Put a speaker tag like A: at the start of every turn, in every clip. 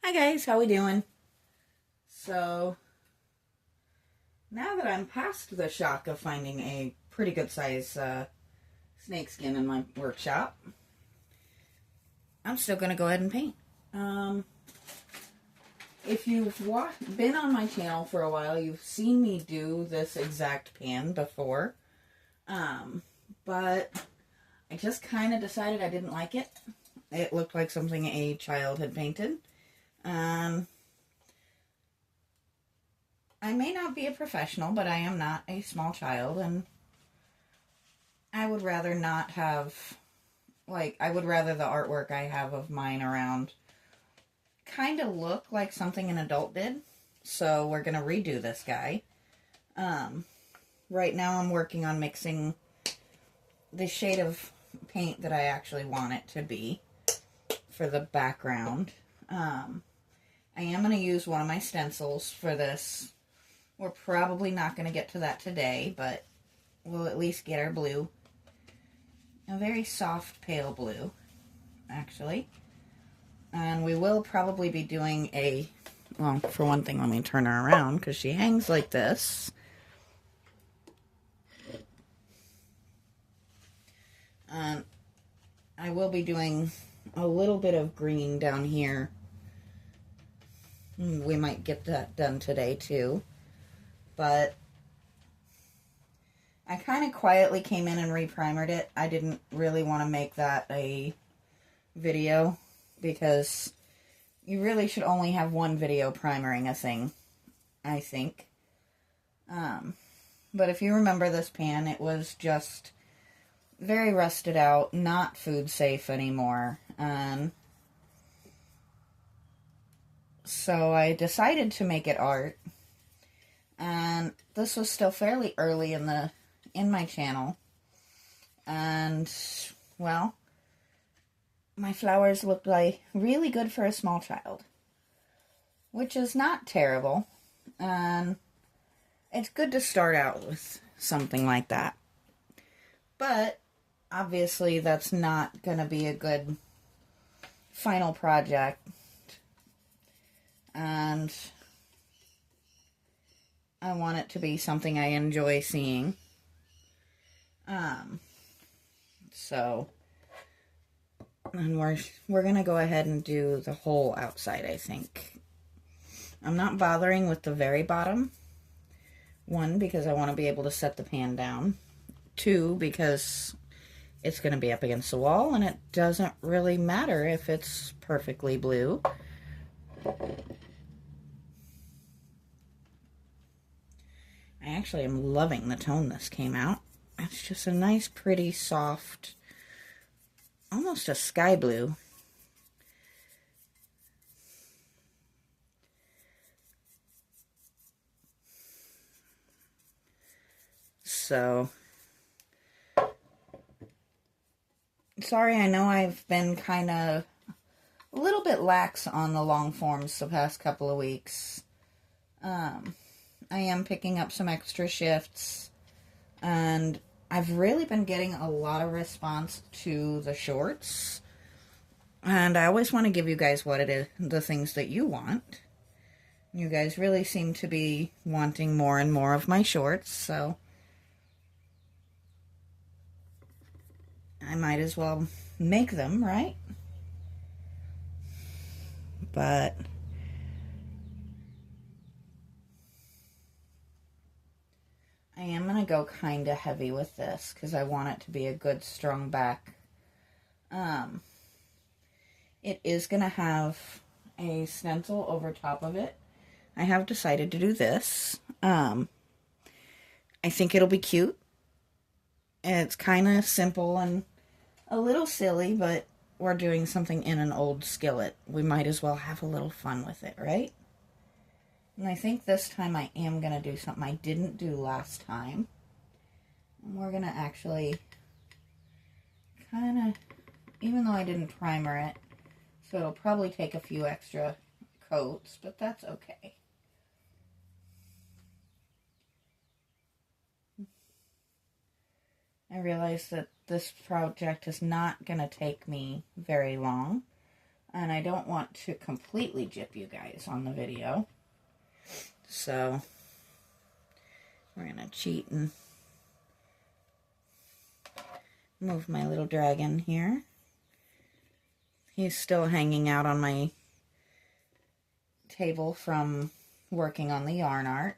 A: Hi guys, how we doing? So, now that I'm past the shock of finding a pretty good size snake skin in my workshop, I'm still going to go ahead and paint. Um, if you've been on my channel for a while, you've seen me do this exact pan before. But I just kind of decided I didn't like it. It looked like something a child had painted. Um, I may not be a professional, but I am not a small child, and I would rather not have, I would rather the artwork I have of mine around kind of look like something an adult did. So we're going to redo this guy. Right now I'm working on mixing the shade of paint that I actually want it to be for the background. I am going to use one of my stencils for this. We're probably not going to get to that today, but we'll at least get our blue. A very soft pale blue, actually. And we will probably be doing well, for one thing, let me turn her around because she hangs like this. I will be doing a little bit of green down here. We might get that done today too. But I kind of quietly came in and reprimered it. I didn't really want to make that a video because you really should only have one video primering a thing, I think. But if you remember this pan, it was just very rusted out, not food safe anymore. So I decided to make it art. And this was still fairly early in my channel. And, well, my flowers looked like really good for a small child, which is not terrible. And it's good to start out with something like that. But obviously that's not going to be a good final project. And I want it to be something I enjoy seeing. And we're gonna go ahead and do the whole outside, I think. I'm not bothering with the very bottom. One, because I want to be able to set the pan down. Two, because it's going to be up against the wall, and it doesn't really matter if it's perfectly blue. I actually am loving the tone this came out. It's just a nice, pretty, soft, almost a sky blue. So, sorry, I know I've been kind of a little bit lax on the long forms the past couple of weeks. I am picking up some extra shifts, and I've really been getting a lot of response to the shorts, and I always want to give you guys what it is, the things that you want. You guys really seem to be wanting more and more of my shorts, so I might as well make them, right? But I am going to go kind of heavy with this because I want it to be a good strong back. It is going to have a stencil over top of it. I have decided to do this. I think it'll be cute. It's kind of simple and a little silly, but we're doing something in an old skillet. We might as well have a little fun with it, right? And I think this time I am going to do something I didn't do last time. And we're going to actually kind of, even though I didn't primer it, so it'll probably take a few extra coats, but that's okay. I realize that this project is not going to take me very long. And I don't want to completely gyp you guys on the video. So we're going to cheat and move my little dragon here. He's still hanging out on my table from working on the yarn art.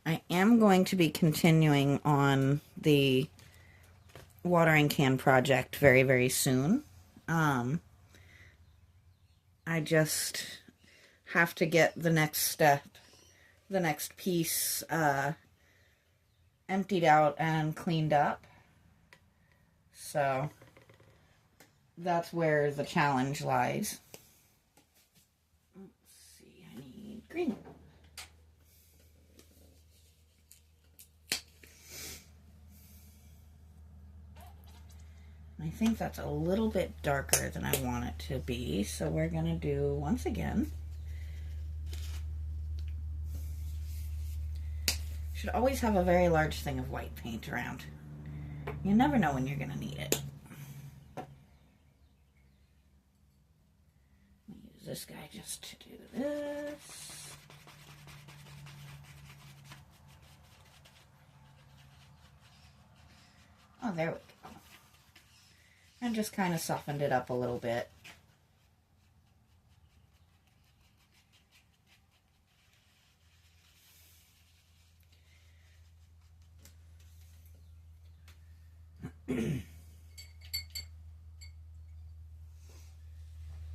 A: I am going to be continuing on the watering can project very, very soon. I just have to get the next step, the next piece emptied out and cleaned up. So that's where the challenge lies. Let's see, I need green. I think that's a little bit darker than I want it to be, so we're going to do, once again, should always have a very large thing of white paint around. You never know when you're going to need it. Use this guy just to do this. Oh, there we go. And just kind of softened it up a little bit.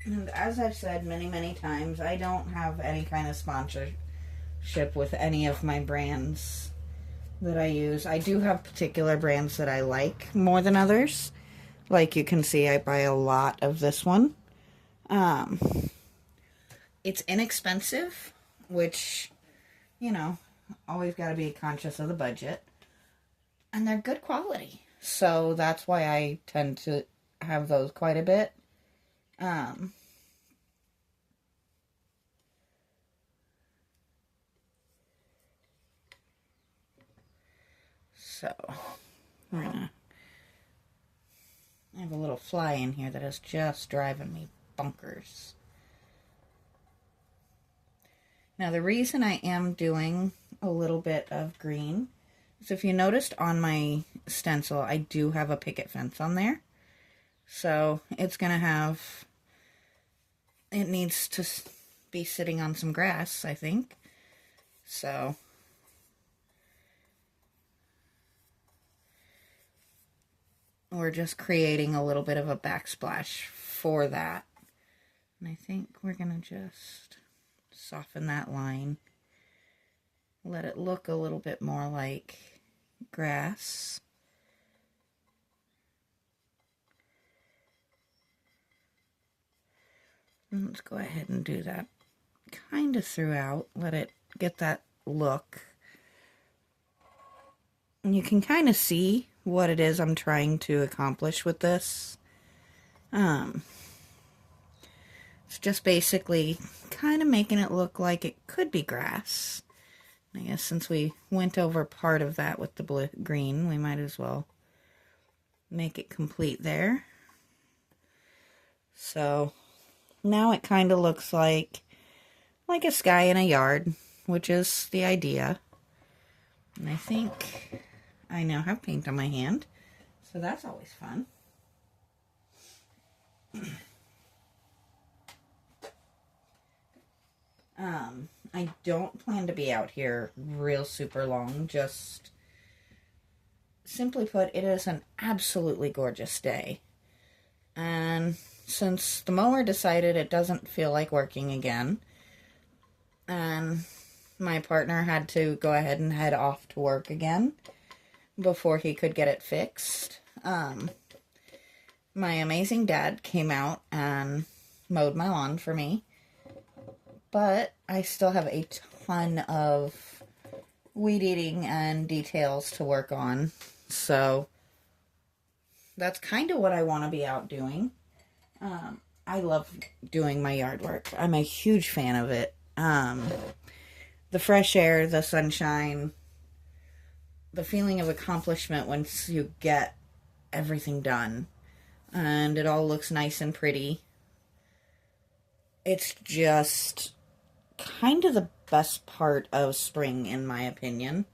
A: And as I've said many, many times, I don't have any kind of sponsorship with any of my brands that I use. I do have particular brands that I like more than others. Like you can see, I buy a lot of this one. It's inexpensive, which, you know, always got to be conscious of the budget. And they're good quality. So that's why I tend to have those quite a bit. So, we're gonna... I have a little fly in here that is just driving me bonkers. Now, the reason I am doing a little bit of green is if you noticed on my stencil, I do have a picket fence on there. So, it's going to have... It needs to be sitting on some grass, I think. So... we're just creating a little bit of a backsplash for that. And I think we're going to just soften that line. Let it look a little bit more like grass. And let's go ahead and do that kind of throughout. Let it get that look. And you can kind of see what it is I'm trying to accomplish with this. It's just basically kind of making it look like it could be grass. I guess since we went over part of that with the green, we might as well make it complete there. So now it kind of looks like a sky in a yard, which is the idea. And I think I now have paint on my hand, so that's always fun. I don't plan to be out here real super long, just simply put, it is an absolutely gorgeous day. And since the mower decided it doesn't feel like working again, and my partner had to go ahead and head off to work again before he could get it fixed, my amazing dad came out and mowed my lawn for me. But I still have a ton of weed eating and details to work on. So that's kind of what I want to be out doing. I love doing my yard work. I'm a huge fan of it. The fresh air, the sunshine, the feeling of accomplishment once you get everything done and it all looks nice and pretty. It's just kind of the best part of spring, in my opinion.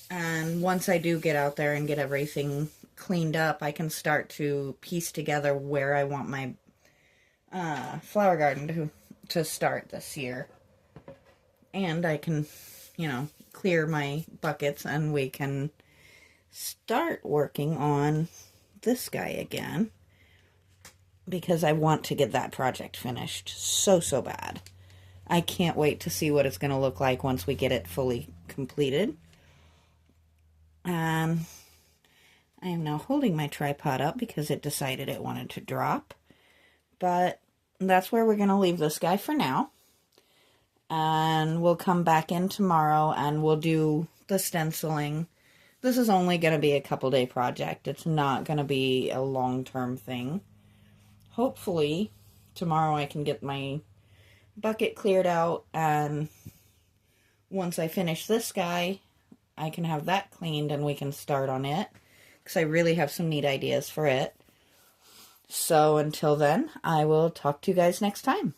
A: And once I do get out there and get everything cleaned up, I can start to piece together where I want my flower garden to start this year. And I can, clear my buckets and we can start working on this guy again. Because I want to get that project finished so bad. I can't wait to see what it's going to look like once we get it fully completed. I am now holding my tripod up because it decided it wanted to drop. But that's where we're going to leave this guy for now. And we'll come back in tomorrow and we'll do the stenciling. This is only going to be a couple day project. It's not going to be a long-term thing. Hopefully, tomorrow I can get my bucket cleared out, and once I finish this guy, I can have that cleaned and we can start on it, because I really have some neat ideas for it. So until then, I will talk to you guys next time.